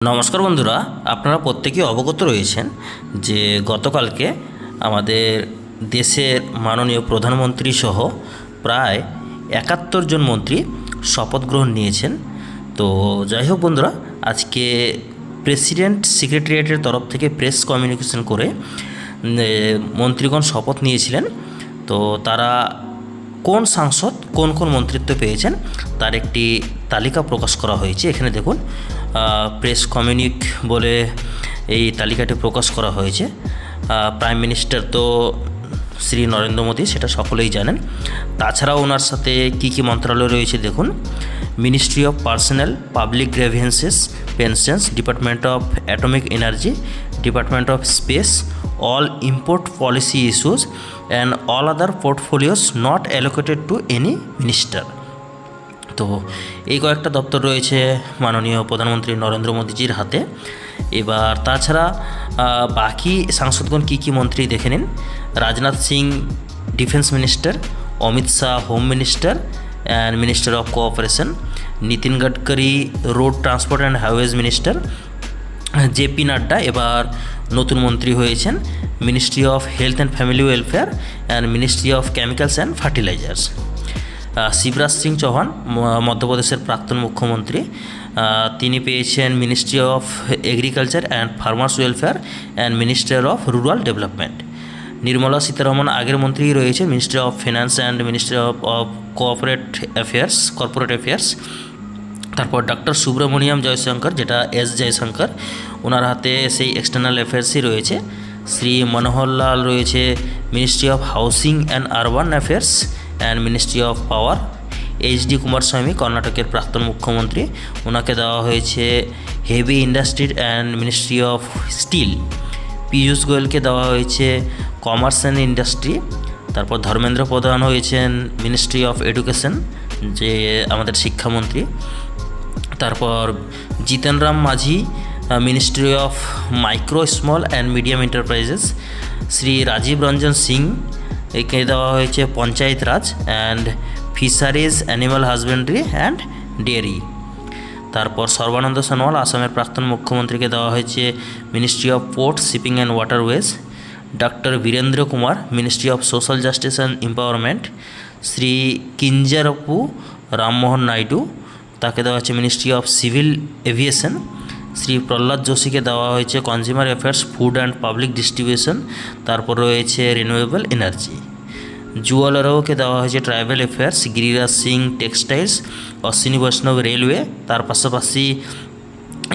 নমস্কার বন্ধুরা, আপনারা প্রত্যেকেই অবগত রয়েছেন যে গতকালকে আমাদের দেশের মাননীয় প্রধানমন্ত্রী সহ প্রায় ৭১ জন মন্ত্রী শপথ গ্রহণ নিয়েছেন। তো যাই হোক বন্ধুরা, আজকে প্রেসিডেন্ট সেক্রেটারিয়েটের তরফ থেকে প্রেস কমিউনিকেশন করে মন্ত্রীগণ শপথ নিয়েছিলেন। তো তারা কোন সাংসদ কোন কোন মন্ত্রিত্ব পেয়েছেন তার একটি তালিকা প্রকাশ করা হয়েছে। এখানে দেখুন, প্রেস কমিউনিক বলে এই তালিকাটি প্রকাশ করা হয়েছে। প্রাইম মিনিস্টার তো শ্রী নরেন্দ্র মোদী, সেটা সকলেই জানেন। তাছাড়াও ওনার সাথে কী কী মন্ত্রণালয় রয়েছে দেখুন: ministry of personal public grievances pensions, department of atomic energy, department of speech, all import policy issues and all other portfolios not allocated to any minister। তো এই কয়েকটা দপ্তর রয়েছে মাননীয় প্রধানমন্ত্রী নরেন্দ্র মোদীজির হাতে। এবার তাছাড়া বাকি সাংসদগণ কী কী মন্ত্রী দেখে নিন: Rajnath Singh defence minister, Amit Shah home minister and minister of cooperation, Nitin Gadkari road transport and highways minister, JP Nadda এবার নতুন মন্ত্রী হয়েছেন ministry of health and family welfare and ministry of chemicals and fertilisers. Shivraj Singh Chouhan মধ্যপ্রদেশের প্রাক্তন মুখ্যমন্ত্রী, তিনি পেয়েছেন ministry of agriculture and farmers welfare and minister of rural development. Nirmala Sitharaman আগের মন্ত্রী রয়েছে ministry of finance and ministry of corporate affairs. তারপর doctor Subramaniam Jaishankar, যেটা এস জয়শঙ্কর, ওনার হাতে সেই এক্সটার্নাল অ্যাফেয়ার্সই রয়েছে। শ্রী মনোহর লাল রয়েছে ministry of housing and urban affairs and ministry of power. H D. Kumaraswamy কর্ণাটকের প্রাক্তন মুখ্যমন্ত্রী, ওনাকে দেওয়া হয়েছে heavy industry and ministry of steel. Piyush গোয়েলকে দেওয়া হয়েছে কমার্স অ্যান্ড ইন্ডাস্ট্রি। তারপর ধর্মেন্দ্র প্রধান হয়েছেন মিনিস্ট্রি অফ এডুকেশন, যে আমাদের শিক্ষামন্ত্রী। তারপর Jitan Ram Manjhi ministry of micro small and medium enterprises. Shri Rajiv Ranjan Singh, একে দেওয়া হয়েছে panchayat raj and fisheries, animal husbandry and dairy. তারপর সর্বানন্দ সোনোয়াল আসামের প্রাক্তন মুখ্যমন্ত্রীকে দেওয়া হয়েছে ministry of port, shipping and waterways. Doctor Virendra Kumar ministry of social justice and empowerment. Shri Kinjarapu Rammohan Naidu, তাকে দেওয়া হয়েছে ministry of civil aviation. Shri Pralhad যোশীকে দেওয়া হয়েছে consumer affairs, food and public distribution. তারপর রয়েছে রিনিউয়েবল এনার্জি। জুয়াল আরোকে দেওয়া হয়েছে tribal affairs. Giriraj Singh textiles, Ashwini Vaishnaw railway, তার পাশাপাশি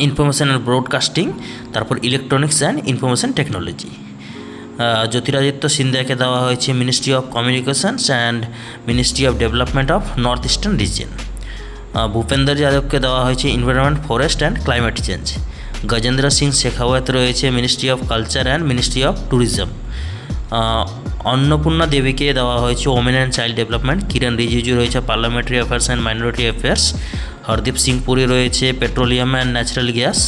ইনফরমেশন অ্যান্ড ব্রডকাস্টিং, তারপর electronics and information technology. Jyotiraditya সিন্ধিয়াকে দেওয়া হয়েছে ministry of communications and ministry of development of north eastern region. Bhupender যাদবকে দেওয়া হয়েছে environment, forest and climate change. Gajendra Singh Shekhawat রয়েছে ministry of culture and ministry of tourism. Annapurna দেবীকে দেওয়া হয়েছে ওমেন অ্যান্ড চাইল্ড ডেভেলপমেন্ট। কিরণ রিজিজু রয়েছে parliamentary affairs and minority affairs. Hardeep Singh Puri রয়েছে petroleum and natural gas.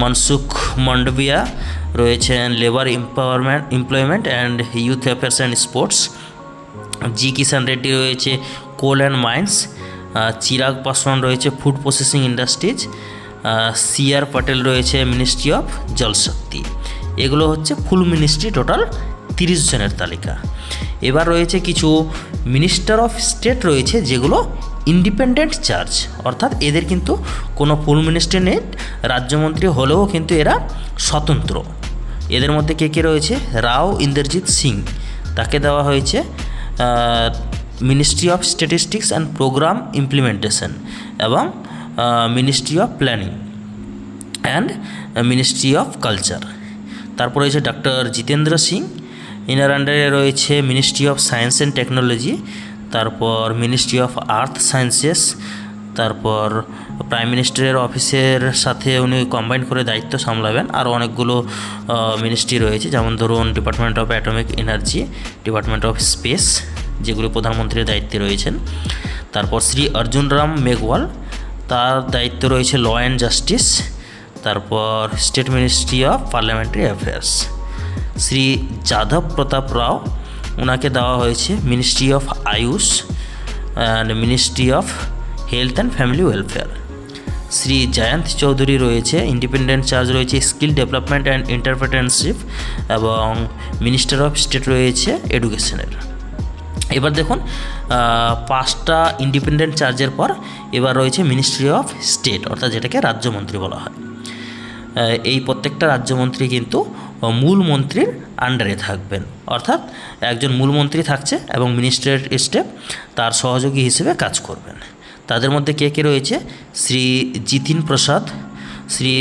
Mansukh Mandaviya রয়েছেন labour employment and youth affairs and sports. G Kishan Reddy রয়েছে coal and mines. Chirag Paswan রয়েছে food processing industries. C R. Patil রয়েছে ministry of জলশক্তি। এগুলো হচ্ছে ফুল মিনিস্ট্রি, টোটাল 30 জনের তালিকা। এবার রয়েছে কিছু মিনিস্টার অফ স্টেট রয়েছে যেগুলো ইন্ডিপেন্ডেন্ট চার্জ, অর্থাৎ এদের কিন্তু কোনো ফুল মিনিস্ট্রি নেই, রাজ্যমন্ত্রী হলেও কিন্তু এরা স্বতন্ত্র। এদের মধ্যে কে কে রয়েছে: রাও ইন্দ্রজিৎ সিং, তাকে দেওয়া হয়েছে ministry of statistics and programme implementation এবং ministry of planning and ministry of culture. তারপর রয়েছে ডক্টর জিতেন্দ্র সিং, ইনার আন্ডারে রয়েছে ministry of science and technology. তারপর মিনিস্ট্রি অফ আর্থ সায়েন্সেস। তারপর প্রাইম মিনিস্টারের অফিসের সাথে উনি কম্বাইন করে দায়িত্ব সামলাবেন। আরও অনেকগুলো মিনিস্ট্রি রয়েছে, যেমন ধরুন department of atomic energy, department of speech, যেগুলো প্রধানমন্ত্রীর দায়িত্বে রয়েছেন। তারপর শ্রী অর্জুন রাম মেঘওয়াল, তার দায়িত্ব রয়েছে ল অ্যান্ড জাস্টিস। তারপর state ministry of parliamentary affairs. Shri যাদব প্রতাপ রাও, ওনাকে দেওয়া হয়েছে ministry of AYUSH and ministry of health and family welfare. Shri Jayant Chaudhary রয়েছে, ইন্ডিপেন্ডেন্ট চার্জ রয়েছে স্কিল ডেভেলপমেন্ট অ্যান্ড এন্টারপ্রেনারশিপ, এবং মিনিস্টার অফ স্টেট রয়েছে এডুকেশনের। এবার দেখুন 5টা ইন্ডিপেন্ডেন্ট চার্জের পর এবার রয়েছে মিনিস্ট্রি অফ স্টেট, অর্থাৎ যেটাকে রাজ্যমন্ত্রী বলা হয়। এই প্রত্যেকটা রাজ্যমন্ত্রী কিন্তু মূল মন্ত্রীর আন্ডারে থাকবেন, অর্থাৎ একজন মূল মন্ত্রী থাকছে এবং মিনিস্ট্রি অফ স্টেট তার সহযোগী হিসেবে কাজ করবেন। তাদের মধ্যে কে কে রয়েছে? Shri Jitin Prasada, Shri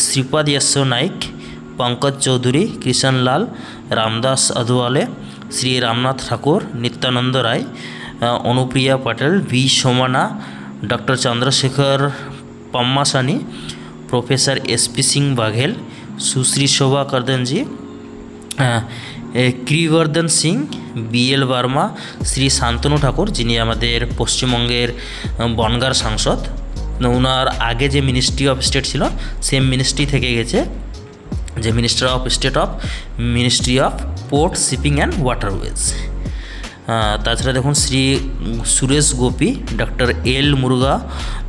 Shripad Yesso Naik, Pankaj Chaudhary, Krishan Lal, Ramdas Athawale, Shri Ramnath Thakur, Nityanand Rai, Anupriya Patel, V Somanna, doctor Chandrasekhar Pemmasani, professor S P Singh Baghel, Sushri Shobha Karandlaje, Kirtivardhan Singh, B L Verma, Shri Shantanu Thakur, যিনি আমাদের পশ্চিমবঙ্গের বনগাঁর সাংসদ। ওনার আগে যে মিনিস্ট্রি অফ স্টেট ছিল সেম মিনিস্ট্রি থেকে গেছে, যে minister of state of ministry of port, shipping and waterways. তাছাড়া দেখুন শ্রী সুরেশ গোপী, ডক্টর এল মুরুগা,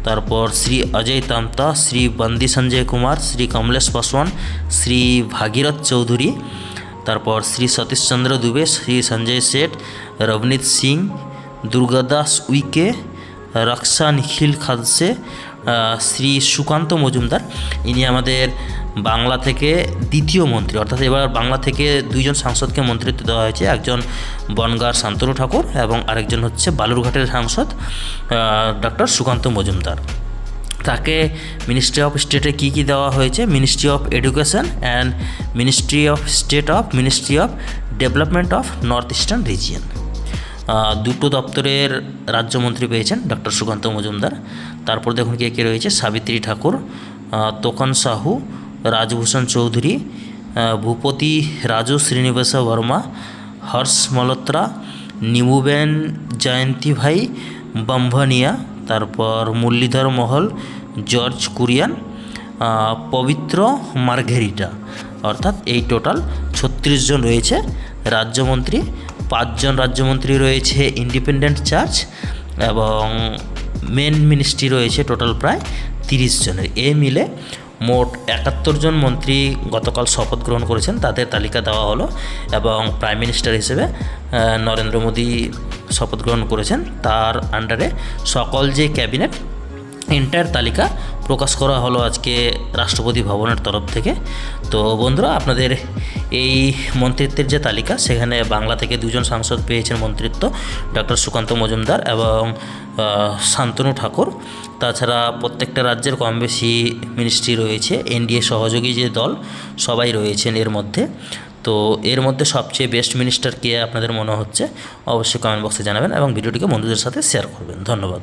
তারপর শ্রী অজয় তামতা, শ্রী বন্দি সঞ্জয় কুমার, শ্রী কমলেশ পাসওয়ান, শ্রী ভাগীরথ চৌধুরী, তারপর শ্রী সতীশচন্দ্র দুবে, শ্রী সঞ্জয় শেঠ, রবনীত সিং, দুর্গাদাস উইকে, রক্ষা নিখিল খাদসে, শ্রী সুকান্ত মজুমদার, ইনি আমাদের বাংলা থেকে দ্বিতীয় মন্ত্রী, অর্থাৎ এবার বাংলা থেকে 2জন সাংসদকে মন্ত্রিত্ব দেওয়া হয়েছে, একজন বনগাঁর শান্তনু ঠাকুর এবং আরেকজন হচ্ছে বালুরঘাটের সাংসদ ডক্টর সুকান্ত মজুমদার। তাকে মিনিস্ট্রি অফ স্টেটে কী কী দেওয়া হয়েছে? Ministry of education and ministry of state of ministry of development of north eastern region. 2টো দপ্তরের রাজ্যমন্ত্রী পেয়েছেন ডক্টর সুকান্ত মজুমদার। তারপর দেখুন কে কে রয়েছে? সাবিত্রী ঠাকুর, তোকন সাহু, রাজভূষণ চৌধুরী, ভূপতি রাজু শ্রীনিবাস বর্মা, হর্ষ মালহোত্রা, নিমুবেন জয়ন্তী ভাই বাম্ভানিয়া, তারপর মুরলীধর মহল, জর্জ কুরিয়ান, পবিত্র মার্ঘেরিটা, অর্থাৎ এই টোটাল 36 জন রয়েছে রাজ্যমন্ত্রী। 5 জন রাজ্যমন্ত্রী রয়েছে ইন্ডিপেন্ডেন্ট চার্জ এবং মেন মিনিস্ট্রি রয়েছে টোটাল প্রায় 30 জনের। এ মিলে মোট 71 জন মন্ত্রী গতকাল শপথ গ্রহণ করেছেন, তাদের তালিকা দেওয়া হলো এবং প্রাইম মিনিস্টার হিসেবে নরেন্দ্র মোদী শপথ গ্রহণ করেছেন। তার আন্ডারে সকল যে ক্যাবিনেট এন্টায়ার তালিকা প্রকাশ করা হলো আজকে রাষ্ট্রপতি ভবনের তরফ থেকে। তো বন্ধুরা, আপনাদের এই মন্ত্রিত্বের যে তালিকা, সেখানে বাংলা থেকে 2জন সাংসদ পেয়েছেন মন্ত্রিত্ব, ডক্টর সুকান্ত মজুমদার এবং শান্তনু ঠাকুর। তাছাড়া প্রত্যেকটা রাজ্যের কম বেশি মিনিস্ট্রি রয়েছে, এনডিএ সহযোগী যে দল সবাই রয়েছেন এর মধ্যে। তো এর মধ্যে সবচেয়ে বেস্ট মিনিস্টার কে আপনাদের মনে হচ্ছে অবশ্যই কমেন্ট বক্সে জানাবেন এবং ভিডিওটিকে বন্ধুদের সাথে শেয়ার করবেন। ধন্যবাদ।